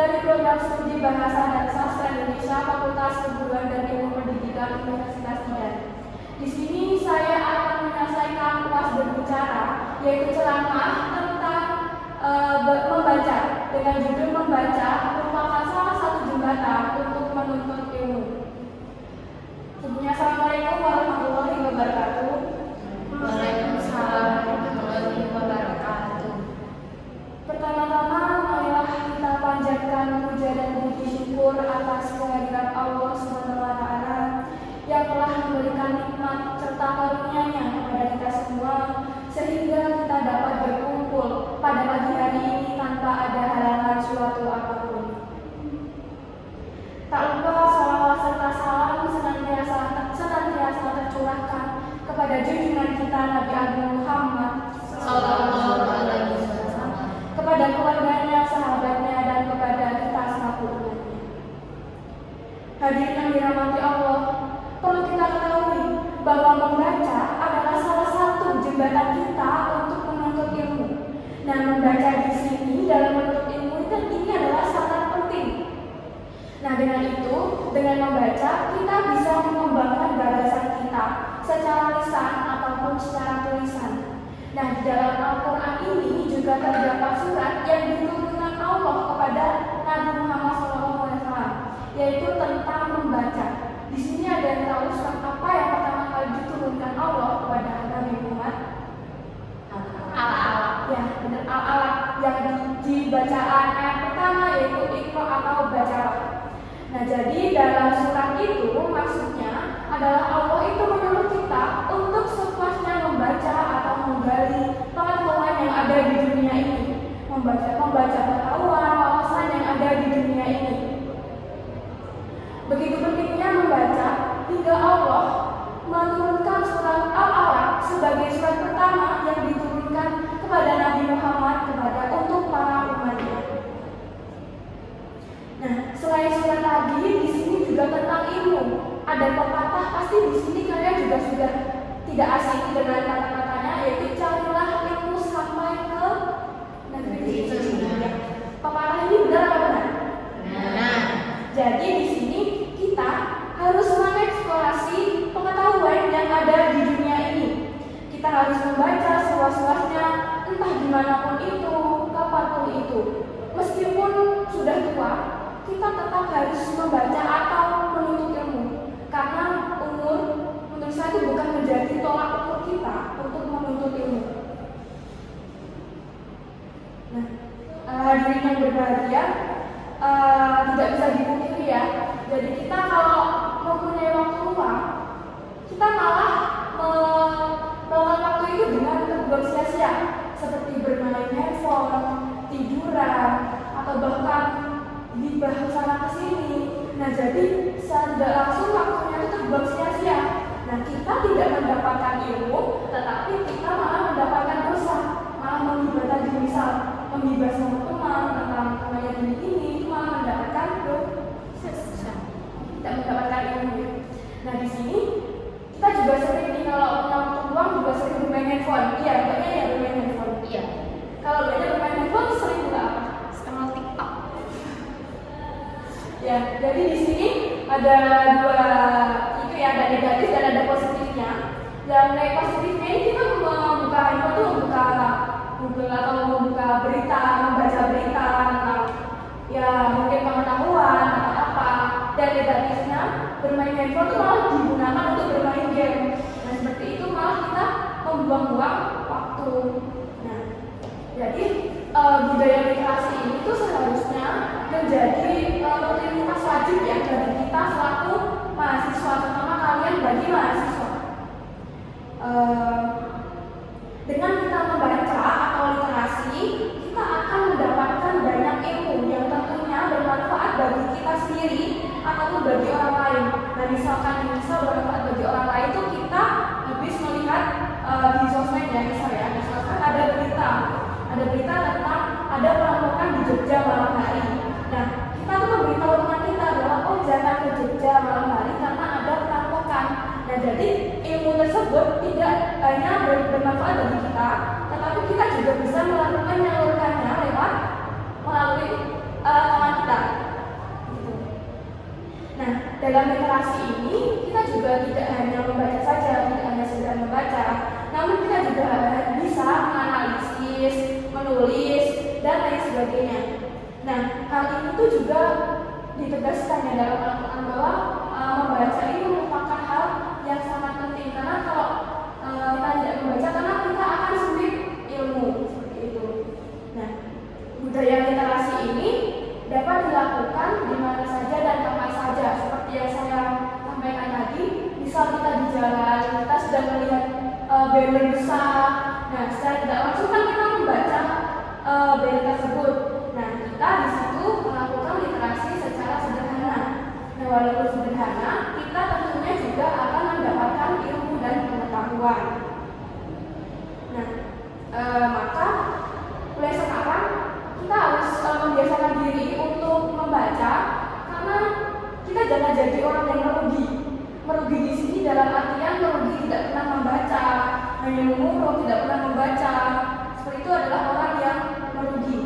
dari program studi Bahasa dan Sastra Indonesia Fakultas Keguruan dan Ilmu Pendidikan Universitas Medan. Di sini saya akan menyelesaikan kelas berbicara, yaitu ceramah tentang membaca, dengan judul membaca merupakan salah satu jembatan untuk menuntut ilmu. Sebelumnya, Assalamualaikum warahmatullahi wabarakatuh. Waalaikumsalam warahmatullahi wabarakatuh. Pertama-tama, marilah kita panjatkan puja dan puji syukur atas kehadiran Allah SWT yang telah memberikan nikmat serta karunia-Nya kepada kita semua, sehingga kita dapat berkumpul pada pagi hari ini tanpa ada halangan suatu apapun. Tak lupa salawat serta salam senantiasa tercurahkan kepada junjungan kita Nabi Agung Muhammad Sallallahu alaihi wasallam, kepada keluarganya, sahabatnya, dan kepada kita selaku umatnya. Hadirin yang dirahmati Allah, perlu kita ketahui bahwa membaca adalah salah satu jembatan kita untuk menuntut ilmu. Nah, membaca di sini dalam menuntut ilmu ini adalah sangat penting. Nah, dengan itu, dengan membaca kita bisa mengembangkan gagasan kita secara lisan ataupun secara tulisan. Nah, di dalam Al-Quran ini juga terdapat surat yang diturunkan Allah kepada Nabi Muhammad SAW, yaitu tentang membaca. Di sini ada yang tahu surat apa yang pertama kali diturunkan Allah kepada Nabi Muhammad? Al-Alaq. Ya, benar, Al-Alaq, yang di bacaan ayat pertama yaitu Iqra atau bacalah. Nah, jadi dalam surat itu maksudnya adalah Allah itu menyuruh kita untuk sepuasnya membaca atau menggali pengetahuan yang ada di dunia ini, membaca pengetahuan, wawasan yang ada di dunia ini. Begitu pentingnya membaca hingga Allah menurunkan surat Al-Alaq sebagai surat pertama yang diturunkan kepada Nabi Muhammad untuk para umatnya. Nah, selain surat tadi, di sini juga tentang ilmu. Ada pepatah, pasti di sini kalian juga sudah tidak asing dengan kata-katanya, yaitu carilah ilmu sampai ke negeri tujuan. Pepatah ini benar atau benar? Benar. Jadi di sini kita harus mengeksplorasi pengetahuan yang ada di dunia ini. Kita harus membaca seluas-luasnya, entah dimanapun itu, kapanpun itu. Meskipun sudah tua, kita tetap harus membaca atau menuntut ilmu, karena umur menurut saya itu bukan menjadi tolak ukur kita untuk menuntut ilmu. Nah, hadirin yang berbahagia, tidak bisa dipungkiri ya. Jadi kita kalau mempunyai waktu luang, kita malah melakukan waktu itu dengan terbuang sia-sia, seperti bermain handphone, tiduran, atau bahkan gibah sana kesini. Nah, jadi tidak langsung waktunya itu terbuang sia-sia. Nah, kita tidak mendapatkan ilmu, tetapi kita malah mendapatkan dosa, malah menggibah tadi, misal menggibah sama teman tentang temannya ini, itu malah mendapatkan dosa, tidak mendapatkan ilmu. Nah, di sini kita juga sering nih kalau punya waktu luang juga sering bermain handphone. Iya, banyak ya bermain handphone. Iya. Kalau banyak bermain handphone sering juga apa? Scroll TikTok. Ya, jadi di sini ada dua itu ya, ada negatif dan ada positifnya. Yang positifnya ini kita membuka handphone tuh membuka Google atau membuka berita, membaca berita tentang ya mungkin pengetahuan atau apa. Dan negatifnya bermain handphone itu malah digunakan untuk bermain game. Nah, seperti itu malah kita membuang-buang waktu. Nah, jadi budaya literasi ini tuh seharusnya menjadi rutinitas wajib ya bagi kita selaku mahasiswa, terutama kalian bagi mahasiswa. Dengan kita membaca atau literasi, kita akan mendapatkan banyak ilmu yang tentunya bermanfaat bagi kita sendiri ataupun bagi orang lain. Nah, misal bermanfaat bagi orang lain itu kita habis melihat di sosmed ya, misalnya di sosmed ada berita tentang ada perampokan di Jogja malam hari. Nah, kita tuh memberitahu teman kita bahwa jangan ke Jogja malam hari karena ada perampokan. Nah, jadi ilmu tersebut tidak hanya bermanfaat bagi kita, tetapi kita juga bisa menyalurkannya melalui teman kita. dalam literasi ini kita juga tidak hanya membaca saja, tidak hanya sekedar membaca, namun kita juga bisa menganalisis, menulis, dan lain sebagainya. Nah, hal ini tuh juga ditegaskan ya dalam Al-Quran bahwa membaca itu merupakan hal yang sangat penting, karena kalau kita tidak membaca, karena kita akan sulit ilmu seperti itu. Nah, budaya literasi ini dapat dilakukan di mana saja dan kapan saja, seperti yang saya sampaikan tadi. Misal kita di jalan, kita sedang melihat banner besar, nah secara tidak langsung kan kita membaca banner tersebut. Nah, kita di situ melakukan literasi secara sederhana. Nah, walaupun sederhana, kita tentunya juga akan mendapatkan ilmu dan pengetahuan. Nah, maka mulai sekarang kita harus membiasakan diri untuk membaca, karena kita jangan jadi orang yang merugi. Merugi di sini dalam artian merugi tidak pernah membaca, hanya mengurung, tidak pernah membaca. Seperti itu adalah orang yang merugi.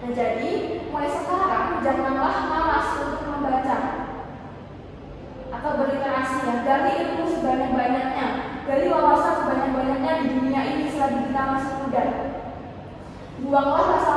Nah, jadi mulai sekarang janganlah malas untuk membaca atau berliterasi ya. Gali ilmu sebanyak-banyaknya, gali wawasan sebanyak-banyaknya di dunia ini selagi kita masih muda. Buanglah rasa